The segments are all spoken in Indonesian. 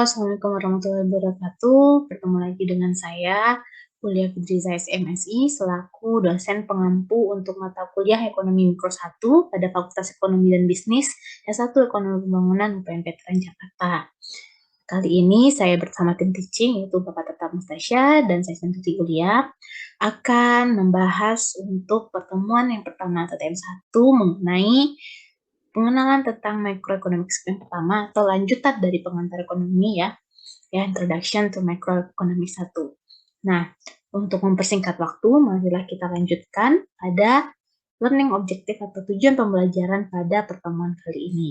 Assalamualaikum warahmatullahi wabarakatuh. Bertemu lagi dengan saya, Kuliah Fidriza SMSI, selaku dosen pengampu untuk mata kuliah Ekonomi Mikro 1 pada Fakultas Ekonomi dan Bisnis, S1 Ekonomi Pembangunan UPN Veteran Jakarta. Kali ini saya bersama tim teaching, yaitu Bapak Tetap Mustasya dan saya sendiri kuliah, akan membahas untuk pertemuan yang pertama atau TM1 mengenai pengenalan tentang microeconomics yang pertama atau lanjutan dari pengantar ekonomi ya, Introduction to Microeconomics 1. Nah, untuk mempersingkat waktu, marilah kita lanjutkan pada learning objective atau tujuan pembelajaran pada pertemuan kali ini.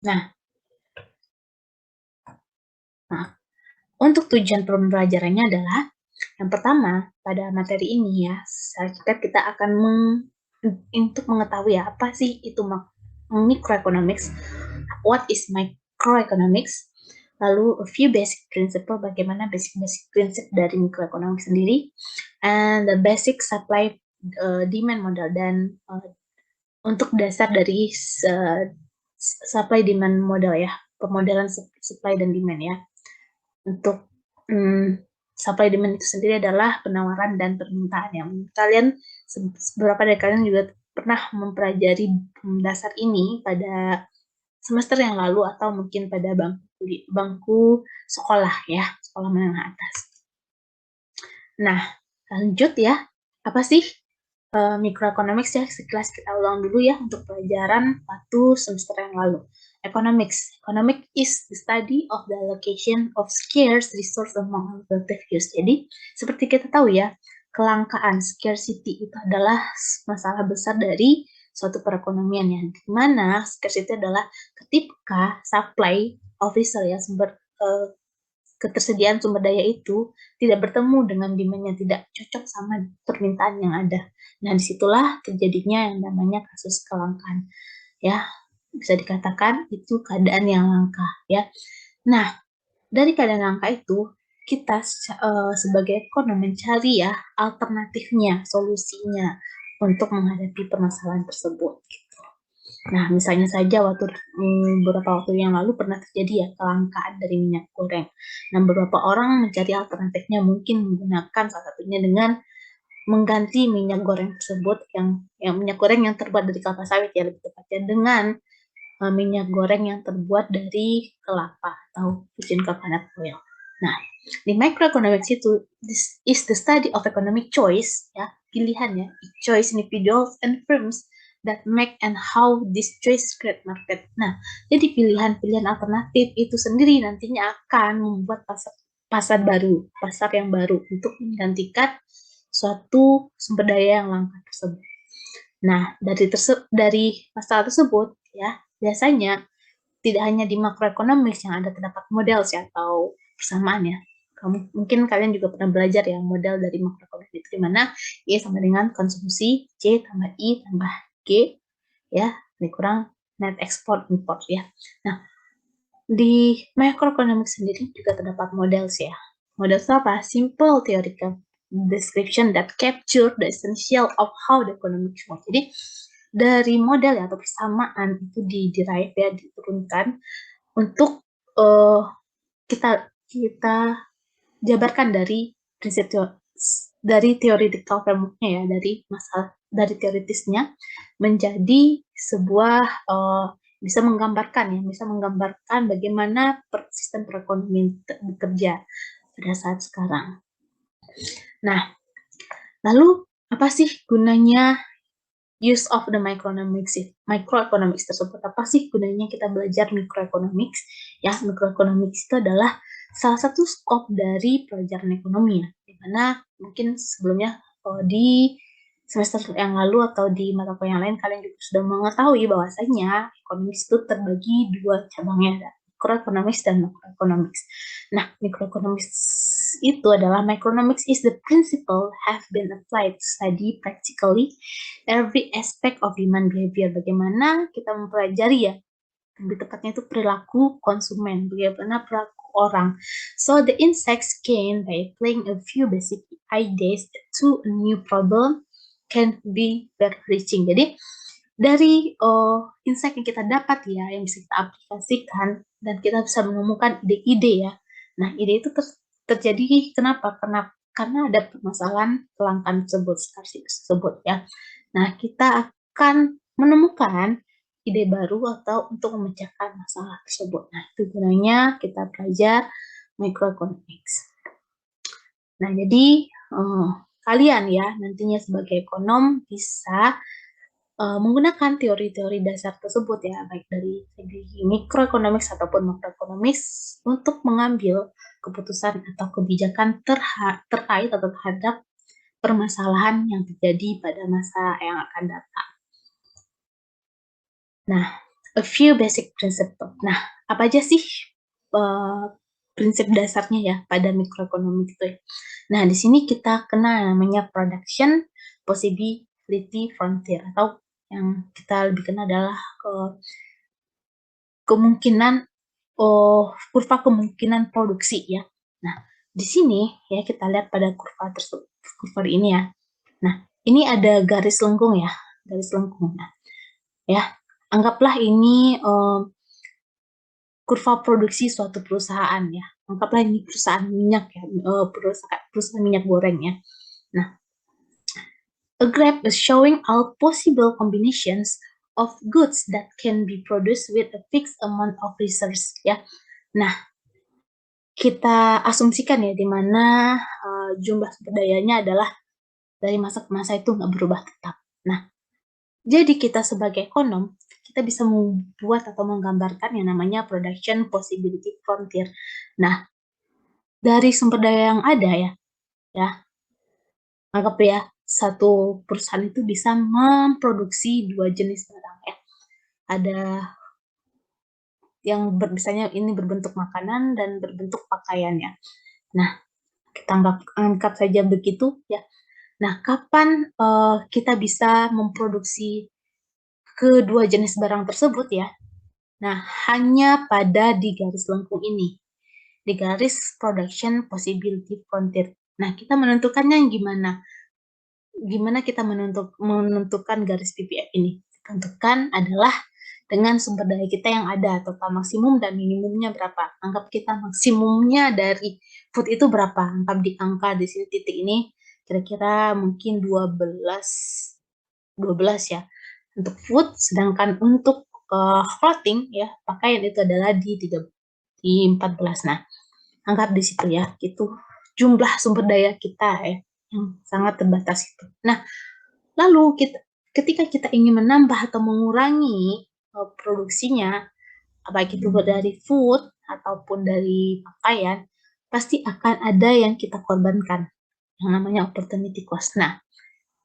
Nah, untuk tujuan pembelajarannya adalah yang pertama, pada materi ini ya, kita akan untuk mengetahui ya, apa sih itu microeconomics, what is microeconomics, lalu a few basic principle, bagaimana basic prinsip dari microeconomics sendiri, and the basic supply demand model, dan untuk dasar dari supply demand model ya, pemodelan supply dan demand ya. Untuk supply demand itu sendiri adalah penawaran dan permintaan yang kalian, beberapa dari kalian juga pernah mempelajari dasar ini pada semester yang lalu atau mungkin pada bangku sekolah ya, sekolah menengah atas. Nah, lanjut ya, apa sih microeconomics ya, sekilas kita ulang dulu ya untuk pelajaran waktu semester yang lalu. Economics is the study of the allocation of scarce resource among relative use. Jadi, seperti kita tahu ya, kelangkaan, scarcity itu adalah masalah besar dari suatu perekonomian ya, di mana scarcity adalah ketika supply of resource ya, ketersediaan sumber daya itu tidak bertemu dengan demand yang tidak cocok sama permintaan yang ada. Nah, disitulah terjadinya yang namanya kasus kelangkaan. Ya, bisa dikatakan itu keadaan yang langka. Ya, nah dari keadaan langka itu kita sebagai ekonom mencari ya alternatifnya, solusinya untuk menghadapi permasalahan tersebut. Nah, misalnya saja beberapa waktu yang lalu pernah terjadi ya kelangkaan dari minyak goreng. Nah, beberapa orang mencari alternatifnya mungkin menggunakan salah satunya dengan mengganti minyak goreng tersebut yang minyak goreng yang terbuat dari kelapa sawit ya, lebih tepatnya dengan minyak goreng yang terbuat dari kelapa atau virgin coconut oil. Nah, di microeconomics itu, this is the study of economic choice ya, pilihan ya, choice individuals and firms that make and how this choice create market. Nah, jadi pilihan-pilihan alternatif itu sendiri nantinya akan membuat pasar yang baru untuk menggantikan suatu sumber daya yang langka tersebut. Nah, dari masalah tersebut ya, biasanya tidak hanya di makroekonomis yang terdapat model sih atau persamaan ya. Mungkin kalian juga pernah belajar ya model dari makroekonomi itu, di mana Y sama dengan konsumsi, C tambah I tambah G ya, ini kurang net export import ya. Nah, di macroeconomic sendiri juga terdapat model sih ya. Model itu apa? Simple theoretical description that capture the essential of how the economy works. Jadi dari model ya, atau persamaan itu derive ya, diturunkan untuk kita jabarkan dari prinsip dari theoretical framework-nya ya, dari teoritisnya menjadi sebuah bisa menggambarkan bagaimana sistem perekonomian bekerja pada saat sekarang. Nah, lalu apa sih gunanya use of the microeconomics tersebut? Apa sih gunanya kita belajar microeconomics? Ya, microeconomics itu adalah salah satu skop dari pelajaran ekonomi ya, dimana mungkin sebelumnya di semester yang lalu atau di mata kuliah yang lain kalian juga sudah mengetahui bahwasanya ekonomis itu terbagi dua cabangnya, microeconomics dan macroeconomics. Nah, microeconomics itu adalah microeconomics is the principle have been applied to study practically every aspect of human behavior. Bagaimana kita mempelajari ya, lebih tepatnya itu perilaku konsumen, bagaimana perilaku orang. So the insights gained by applying a few basic ideas to a new problem can be very reaching. Jadi dari insight yang kita dapat ya, yang bisa kita aplikasikan dan kita bisa menemukan ide-ide ya. Nah, ide itu terjadi kenapa? Karena ada permasalahan kelangkaan tersebut, scarcity tersebut ya. Nah, kita akan menemukan ide baru atau untuk memecahkan masalah tersebut. Nah, itu gunanya kita belajar microeconomics. Nah, jadi kalian ya nantinya sebagai ekonom bisa menggunakan teori-teori dasar tersebut ya, baik dari segi mikroekonomics ataupun makroekonomics untuk mengambil keputusan atau kebijakan terkait atau terhadap permasalahan yang terjadi pada masa yang akan datang. Nah, a few basic principle. Nah, apa aja sih prinsip dasarnya ya pada mikroekonomi itu ya? Nah, di sini kita kenal namanya production possibility frontier atau yang kita lebih kenal adalah kemungkinan kurva kemungkinan produksi ya. Nah, di sini ya kita lihat pada kurva ini ya. Nah, ini ada garis lengkung ya, garis lengkung. Nah, ya, anggaplah ini kurva produksi suatu perusahaan ya. Anggaplah ini perusahaan minyak ya, perusahaan minyak goreng ya. Nah, a graph is showing all possible combinations of goods that can be produced with a fixed amount of resource ya. Nah, kita asumsikan ya di mana jumlah sumber dayanya adalah dari masa ke masa itu nggak berubah tetap. Nah, jadi kita sebagai ekonom, kita bisa membuat atau menggambarkan yang namanya production possibility frontier. Nah, dari sumber daya yang ada ya, anggap ya satu perusahaan itu bisa memproduksi dua jenis barang ya. Ada yang misalnya ini berbentuk makanan dan berbentuk pakaian ya. Nah, kita anggap saja begitu ya. Nah, kapan kita bisa memproduksi kedua jenis barang tersebut ya? Nah, hanya pada di garis lengkung ini, di garis production possibility frontier. Nah, kita menentukannya gimana? Gimana kita menentukan garis PPF ini? Tentukan adalah dengan sumber daya kita yang ada, total maksimum dan minimumnya berapa. Anggap kita maksimumnya dari food itu berapa. Anggap di angka di sini titik ini kira-kira mungkin 12 ya untuk food, sedangkan untuk clothing ya pakaian itu adalah di 14. Nah, anggap di situ ya, itu jumlah sumber daya kita ya yang sangat terbatas itu. Nah, lalu ketika kita ingin menambah atau mengurangi produksinya, baik itu dari food ataupun dari pakaian, pasti akan ada yang kita korbankan, yang namanya opportunity cost. Nah,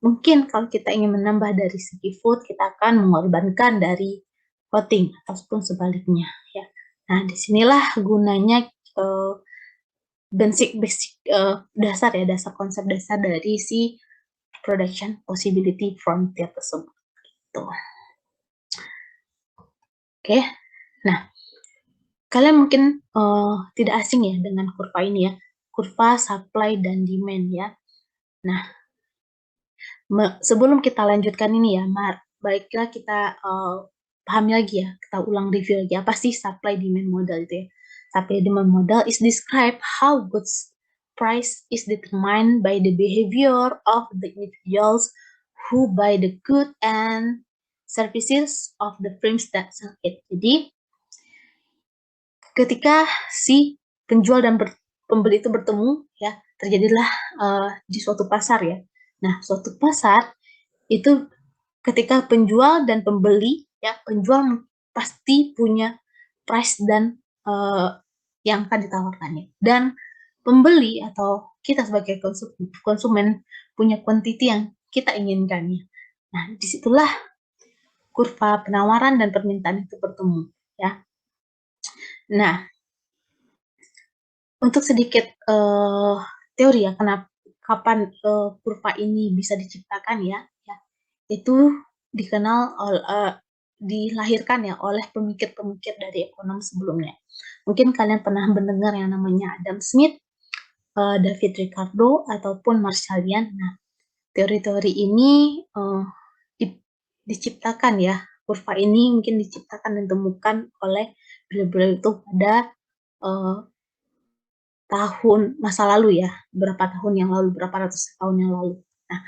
mungkin kalau kita ingin menambah dari segi food, kita akan mengorbankan dari clothing ataupun sebaliknya ya. Nah, disinilah gunanya basic dasar ya, dasar konsep dasar dari si production possibility frontier tersebut. Gitu. Oke, nah kalian mungkin tidak asing ya dengan kurva ini ya, kurva supply dan demand ya. Nah, sebelum kita lanjutkan ini ya, baiklah kita pahami lagi ya, kita ulang review lagi apa sih supply demand model itu ya. Supply demand model is describe how goods price is determined by the behavior of the individuals who buy the good and services of the firms that sell it. Jadi ketika si penjual dan pembeli itu bertemu ya, terjadilah di suatu pasar ya. Nah, suatu pasar itu ketika penjual dan pembeli ya, penjual pasti punya price dan yang akan ditawarkannya, dan pembeli atau kita sebagai konsumen punya quantity yang kita inginkannya. Nah, disitulah kurva penawaran dan permintaan itu bertemu ya. Nah, untuk sedikit teori ya, kapan kurva ini bisa diciptakan ya, itu dikenal dilahirkan ya oleh pemikir-pemikir dari ekonom sebelumnya. Mungkin kalian pernah mendengar yang namanya Adam Smith, David Ricardo, ataupun Marshallian. Nah, teori-teori ini diciptakan ya. Kurva ini mungkin diciptakan dan ditemukan oleh beliau-beliau itu pada tahun masa lalu ya, berapa tahun yang lalu, berapa ratus tahun yang lalu. Nah,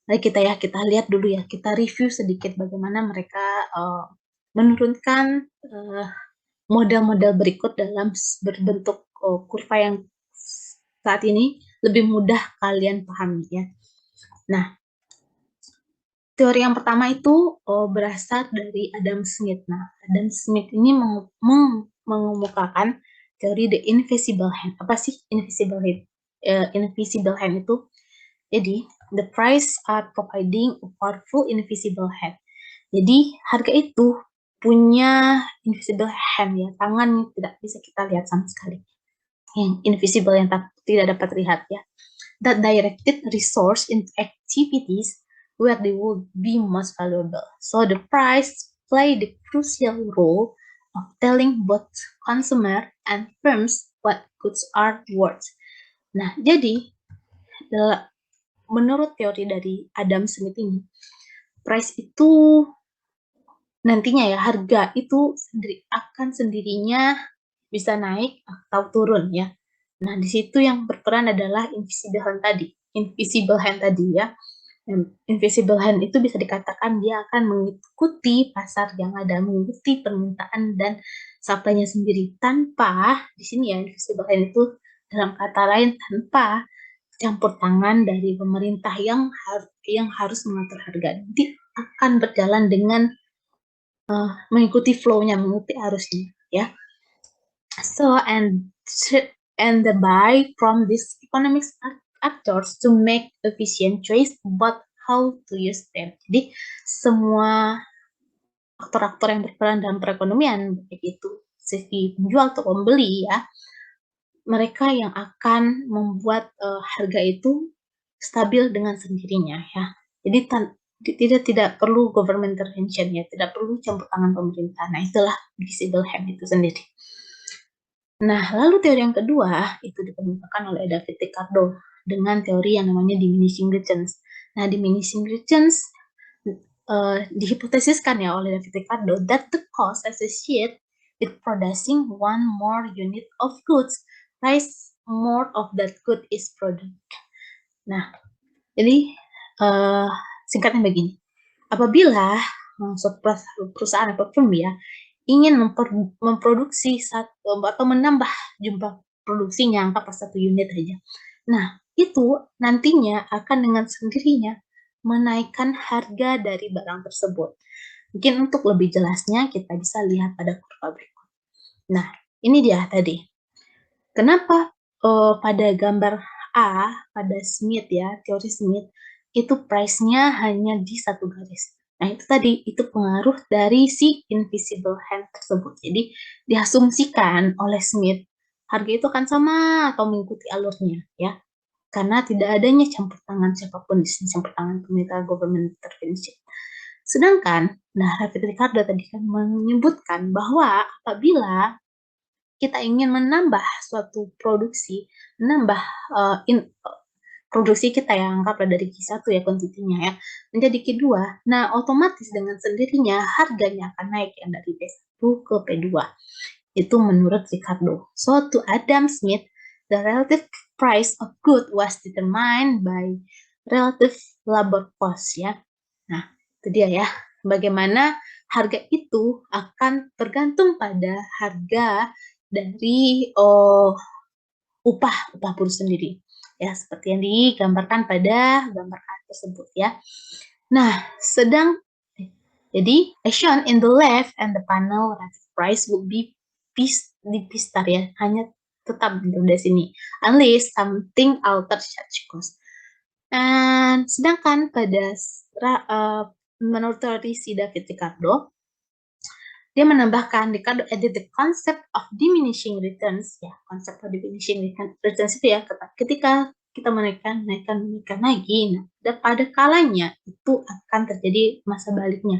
mari kita lihat dulu ya, kita review sedikit bagaimana mereka menurunkan model-model berikut dalam berbentuk kurva yang saat ini lebih mudah kalian pahami ya. Nah, teori yang pertama itu berasal dari Adam Smith. Nah, Adam Smith ini mengemukakan teori the invisible hand. Apa sih invisible hand? Invisible hand itu, jadi the price are providing a powerful invisible hand. Jadi harga itu punya invisible hand ya, tangan yang tidak bisa kita lihat sama sekali. Yang invisible yang tidak dapat terlihat ya. That directed resource into activities where they would be most valuable. So the price play the crucial role of telling both consumer and firms what goods are worth. Nah, jadi menurut teori dari Adam Smith ini, price itu nantinya ya, harga itu akan sendirinya bisa naik atau turun ya. Nah, di situ yang berperan adalah invisible hand tadi. Invisible hand tadi ya. Invisible hand itu bisa dikatakan dia akan mengikuti pasar yang ada, mengikuti permintaan dan supply-nya sendiri tanpa, di sini ya, invisible hand itu dalam kata lain tanpa campur tangan dari pemerintah yang harus mengatur harga. Jadi akan berjalan dengan mengikuti flow-nya, mengikuti arusnya ya. So and the buy from these economic actors to make efficient choice about how to use them. Jadi semua aktor-aktor yang berperan dalam perekonomian, baik itu sisi penjual atau pembeli ya, mereka yang akan membuat harga itu stabil dengan sendirinya ya. Jadi tidak perlu government intervention ya, tidak perlu campur tangan pemerintah. Nah, itulah visible hand itu sendiri. Nah, lalu teori yang kedua itu dikemukakan oleh David Ricardo dengan teori yang namanya diminishing returns. Nah, diminishing returns dihipotesiskan ya oleh David Ricardo that the cost associated with producing one more unit of goods price more of that good is produced. Nah, jadi singkatnya begini, apabila perusahaan atau firm ya ingin memproduksi atau menambah jumlah produksinya angka per satu unit aja. Nah, itu nantinya akan dengan sendirinya menaikkan harga dari barang tersebut. Mungkin untuk lebih jelasnya kita bisa lihat pada kurva berikut. Nah, ini dia tadi. Kenapa pada gambar A, pada Smith ya, teori Smith, itu price-nya hanya di satu garis. Nah, itu tadi, itu pengaruh dari si invisible hand tersebut. Jadi, diasumsikan oleh Smith, harga itu akan sama atau mengikuti alurnya, ya. Karena tidak adanya campur tangan siapapun di sini, campur tangan pemerintah government intervention. Sedangkan, nah, David Ricardo tadi kan menyebutkan bahwa apabila kita ingin menambah suatu produksi, menambah produksi kita ya, anggaplah dari Q1 ya kuantitinya ya, menjadi Q2. Nah, otomatis dengan sendirinya harganya akan naik yang dari P1 ke P2. Itu menurut Ricardo. So, to Adam Smith, the relative price of good was determined by relative labor cost ya. Nah, itu dia ya. Bagaimana harga itu akan tergantung pada harga dari upah buruh sendiri. Ya, seperti yang digambarkan pada gambar A tersebut ya. Nah, jadi as shown in the left and the panel price would be dipistar ya, hanya tetap di sini unless something alter such cost. Dan sedangkan pada menurut teori si David Ricardo, dia menambahkan Ricardo added the concept of diminishing returns ya, konsep of diminishing returns itu ya, ketika kita menaikkan lagi, nah pada kalanya itu akan terjadi masa baliknya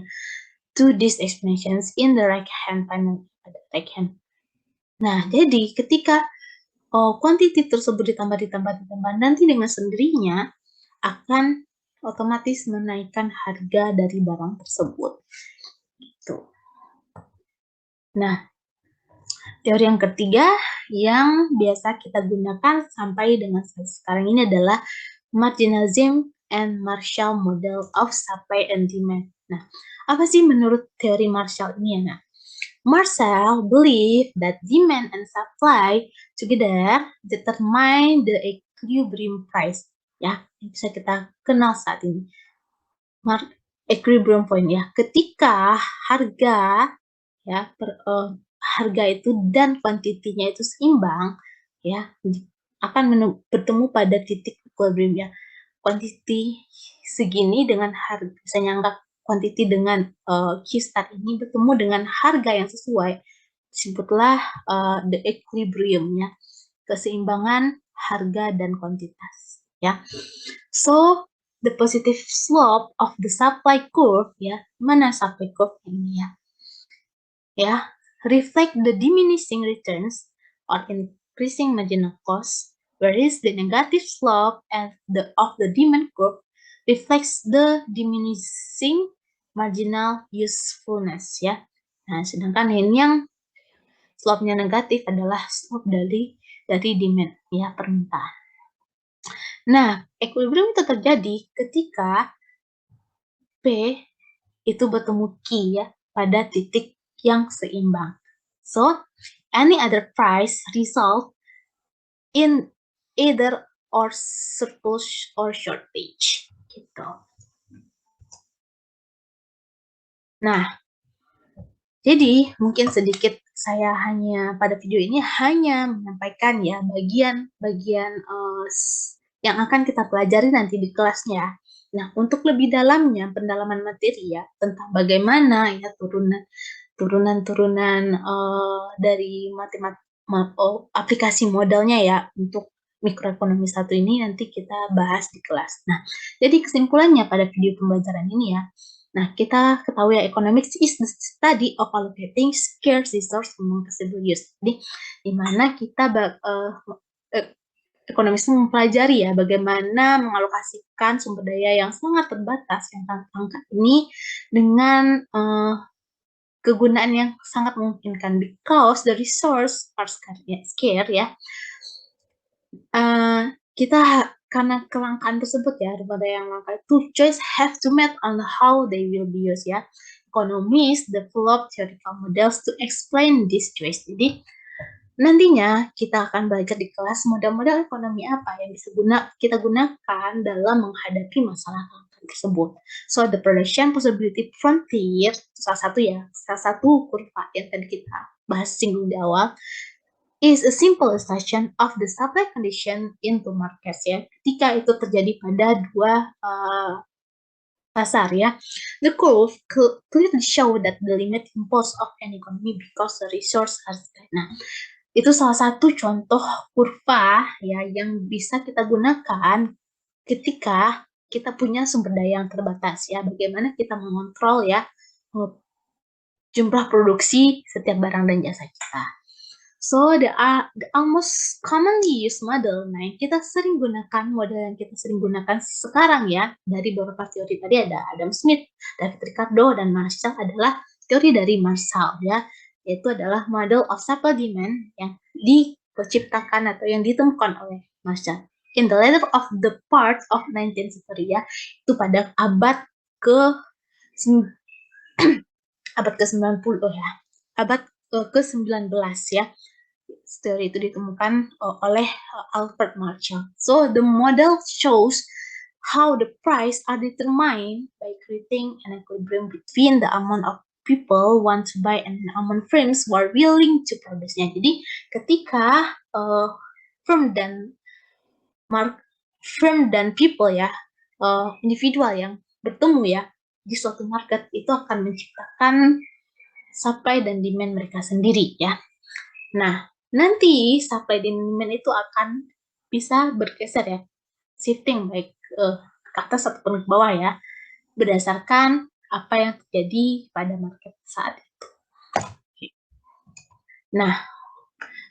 to these explanations in the right hand panel, right hand. Nah, jadi ketika quantity tersebut ditambah nanti dengan sendirinya akan otomatis menaikkan harga dari barang tersebut. Gitu. Nah, teori yang ketiga yang biasa kita gunakan sampai dengan sekarang ini adalah marginalism and Marshall model of supply and demand. Nah, apa sih menurut teori Marshall ini ya? Nah, Marshall believe that demand and supply together determine the equilibrium price. Ya, yang bisa kita kenal saat ini. Equilibrium point ya, ketika harga ya harga itu dan kuantitinya itu seimbang ya akan bertemu pada titik equilibrium ya. Kuantiti segini dengan harga, misalnya anggap kuantiti dengan Q star ini bertemu dengan harga yang sesuai, disebutlah the equilibrium ya, keseimbangan harga dan kuantitas ya. So the positive slope of the supply curve ya, mana supply curve ini ya, reflect the diminishing returns or increasing marginal cost, whereas the negative slope of the demand curve reflects the diminishing marginal usefulness ya. Nah, sedangkan ini yang slope-nya negatif adalah slope dari demand ya, permintaan. Nah, equilibrium itu terjadi ketika P itu bertemu Q ya pada titik yang seimbang. So, any other price result in either or surplus or shortage gitu. Nah, jadi mungkin sedikit saya hanya pada video ini hanya menyampaikan ya bagian-bagian yang akan kita pelajari nanti di kelasnya. Nah, untuk lebih dalamnya pendalaman materi ya tentang bagaimana ya turunan-turunan dari aplikasi modelnya ya untuk mikroekonomi 1 ini nanti kita bahas di kelas. Nah, jadi kesimpulannya pada video pembelajaran ini ya. Nah, kita ketahui ya, economics is the study of allocating scarce resource among possible use. Jadi, di mana kita ekonomis mempelajari ya bagaimana mengalokasikan sumber daya yang sangat terbatas yang angka ini dengan kegunaan yang sangat memungkinkan, because the resource are scarce ya. Kita karena kelangkaan tersebut ya, daripada yang langka itu, choice have to map on how they will be used ya. Economists develop theoretical models to explain this choice. Jadi nantinya kita akan belajar di kelas model-model ekonomi apa yang bisa kita gunakan dalam menghadapi masalah kelangkaan tersebut. So the production possibility frontier, salah satu kurva yang tadi kita bahas singgung di awal, is a simple illustration of the supply condition into markets ya. Ketika itu terjadi pada dua pasar ya. The curve clearly show that the limit impulse of an economy because the resource are scarce. Nah, itu salah satu contoh kurva ya yang bisa kita gunakan ketika kita punya sumber daya yang terbatas ya. Bagaimana kita mengontrol ya jumlah produksi setiap barang dan jasa kita. So the almost commonly used model, nah kita sering gunakan model yang kita sering gunakan sekarang ya dari beberapa teori tadi ada Adam Smith, David Ricardo dan Marshall adalah teori dari Marshall ya, yaitu adalah model of supply demand yang diciptakan atau yang ditemukan oleh Marshall in the latter of the part of 19th century ya, itu pada abad ke abad ke-90 ya, abad ke-19 ya. Teori itu ditemukan oleh Albert Marshall. So the model shows how the price are determined by creating an equilibrium between the amount of people want to buy and the amount firms who are willing to produce-nya. Jadi ketika firm dan people ya, individual yang bertemu ya di suatu market itu akan menciptakan supply dan demand mereka sendiri ya. Nah, nanti supply dan demand itu akan bisa bergeser ya, shifting baik ke atas ataupun ke bawah ya, berdasarkan apa yang terjadi pada market saat itu. Nah,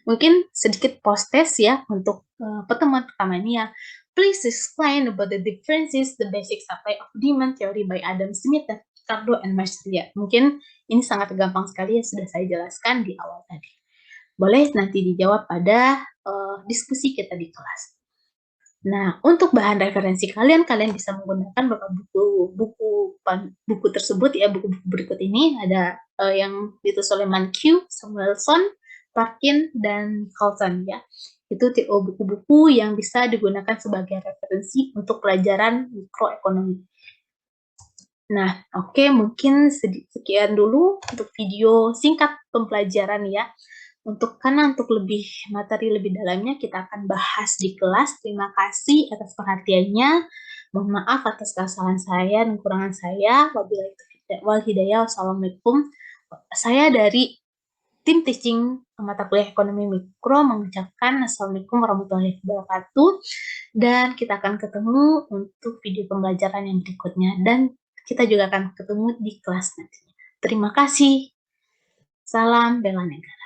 mungkin sedikit post test ya untuk pertemuan pertama ini ya. Please explain about the differences, the basic supply of demand theory by Adam Smith dan Ricardo and Marcellia. Mungkin ini sangat gampang sekali yang sudah saya jelaskan di awal tadi. Boleh nanti dijawab pada diskusi kita di kelas. Nah, untuk bahan referensi kalian bisa menggunakan beberapa buku tersebut ya, buku-buku berikut ini ada yang ditulis oleh Mankiw, Samuelson, Parkin, dan Carlson ya. Itu buku-buku yang bisa digunakan sebagai referensi untuk pelajaran mikroekonomi. Nah, oke, mungkin sekian dulu untuk video singkat pembelajaran ya. Karena untuk lebih materi lebih dalamnya kita akan bahas di kelas. Terima kasih atas perhatiannya. Mohon maaf atas kesalahan saya dan kekurangan saya. Wabillahi taufiq wal hidayah. Wassalamualaikum. Saya dari tim teaching mata kuliah ekonomi mikro mengucapkan Assalamualaikum warahmatullahi wabarakatuh. Dan kita akan ketemu untuk video pembelajaran yang berikutnya. Dan kita juga akan ketemu di kelas nantinya. Terima kasih. Salam bela negara.